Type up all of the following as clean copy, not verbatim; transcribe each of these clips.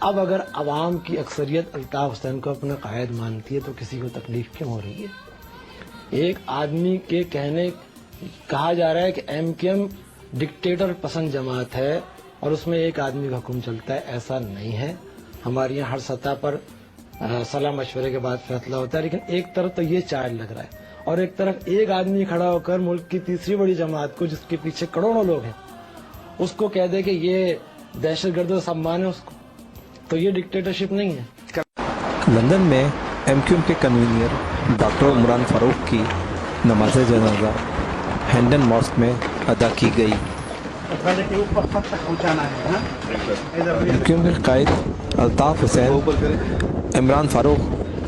اب اگر عوام کی اکثریت الطاف حسین کو اپنا قائد مانتی ہے تو کسی کو تکلیف کیوں ہو رہی ہے؟ ایک آدمی کے کہنے کہا جا رہا ہے کہ ایم کیو ایم ڈکٹیٹر پسند جماعت ہے اور اس میں ایک آدمی کا حکم چلتا ہے. ایسا نہیں ہے. ہمارے یہاں ہر سطح پر صلاح مشورے کے بعد فیصلہ ہوتا ہے، لیکن ایک طرف تو یہ چائلڈ لگ رہا ہے اور ایک طرف ایک آدمی کھڑا ہو کر ملک کی تیسری بڑی جماعت کو، جس کے پیچھے کروڑوں لوگ ہیں، اس کو کہہ دے کہ یہ دہشت گرد و سامان ہے اس کو، تو یہ ڈکٹیٹرشپ نہیں ہے. لندن میں ایم کیو ایم کے کنوینر ڈاکٹر عمران فاروق کی نماز جنازہ ہینڈن ماسک میں ادا کی گئی. ایم کیو ایم کے قائد الطاف حسین عمران فاروق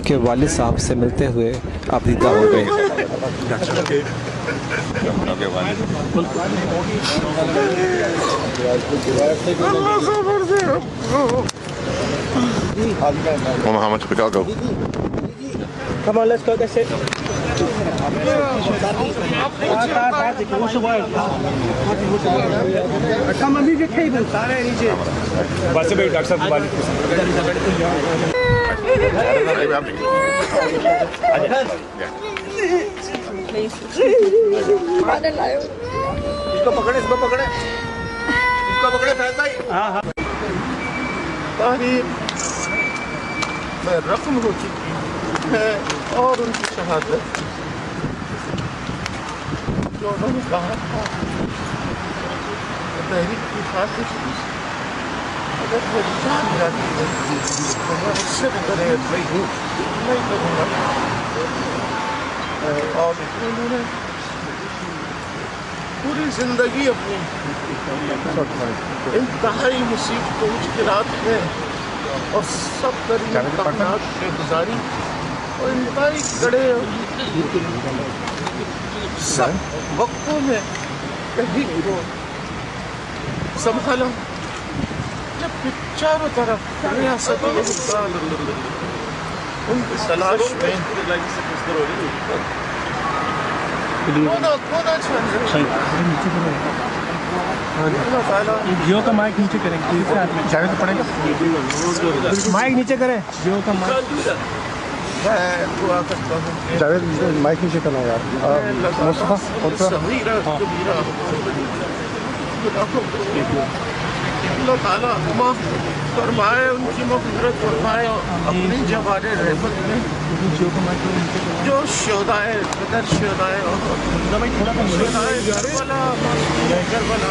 کے والد صاحب سے ملتے ہوئے ابریدہ ہو گئے. Mama, how much we gotta go? Come on, let's go. That's it. Come on, leave your cable. بس بھائی ڈاکٹر صاحب والد اس کو پکڑے فیض بھائی. ہاں تحریر میں رقم ہو چکی ہے اور ان کی شہادت جو انہوں نے کہا تھا تحریک کی خاطر اگر وہ جان جاتی ہے تو میں اس سے بغیر نہیں کروں گا. اور انہوں نے پوری زندگی اپنی انتہائی مصیبتوں مشکلات میں اور سب ترین امتحانات میں گزاری اور انتہائی کڑے سب وقتوں میں کہیں کو سنبھالا جب چاروں طرف ریاست ان کی تلاش میں جیو کا مائک نیچے کریں جاوید پڑے گا مائک نیچے کریں جیو کا مائک دعا کرتا ہوں جاوید مائک نیچے کرنا یار اللہ تعالیٰ معاف فرمائے، ان کی مغفرت فرمائے اپنی جوار رحمت میں جو شہدائے بدر، شہدائے شہدائے کربلا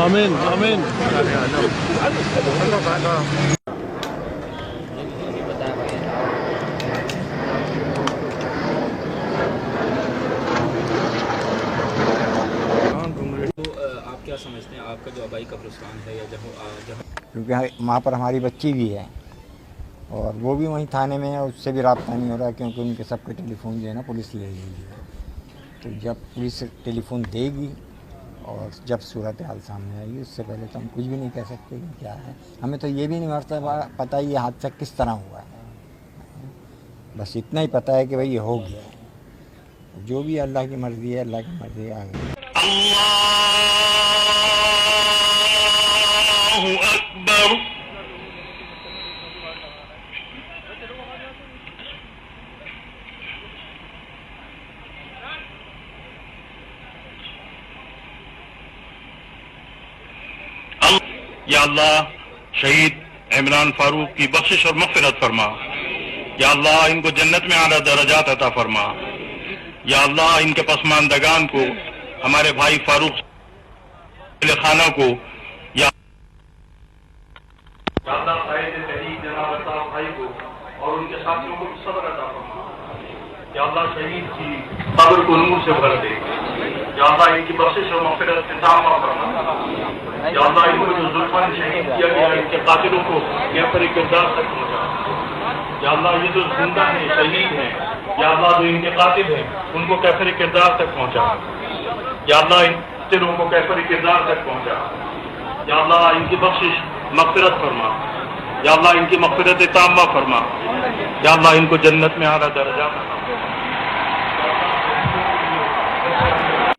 آمین آمین. اللہ تعالیٰ کیا سمجھتے ہیں آپ کا جو آبائی قبرستان ہے یا جہاں کیونکہ وہاں پر ہماری بچی بھی ہے اور وہ بھی وہیں تھانے میں ہے، اس سے بھی رابطہ نہیں ہو رہا کیونکہ ان کے سب کے ٹیلی فون جو ہے نا پولیس لے لیجیے. تو جب پولیس ٹیلی فون دے گی اور جب صورتحال سامنے آئے گی اس سے پہلے تو ہم کچھ بھی نہیں کہہ سکتے کہ کیا ہے. ہمیں تو یہ بھی نہیں پتہ یہ حادثہ کس طرح ہوا ہے، بس اتنا ہی پتہ ہے کہ بھائی یہ ہو گیا ہے. جو بھی اللہ کی مرضی ہے، اللہ کی مرضی آگے. اللہ اکبر. یا اللہ شہید عمران فاروق کی بخشش اور مغفرت فرما. یا اللہ ان کو جنت میں اعلیٰ درجات عطا فرما. یا اللہ ان کے پسماندگان کو، ہمارے بھائی فاروق خانہ کو، یا اللہ قائد تحریک جناب الطاف بھائی کو اور ان کے ساتھیوں کو صبر عطا فرما. یا اللہ شہید کی قبر کو نور سے بھر دے. یا اللہ ان کی بخشش اور مغفرت سے تامہ فرما. یا اللہ ان کو جو ظلماً شہید کیا گیا ان کے قاتلوں کو غیفر کردار تک پہنچا. یا اللہ یہ جو زندہ ہیں شہید ہیں، یا اللہ جو ان کے قاتل ہیں ان کو کیفر کردار تک پہنچا. یا اللہ ان قاتلوں کو کیفر کردار تک پہنچا. یا اللہ ان کی بخشش مغفرت فرما. یا اللہ ان کی مغفرت تامہ فرما. یا اللہ ان کو جنت میں اعلیٰ درجات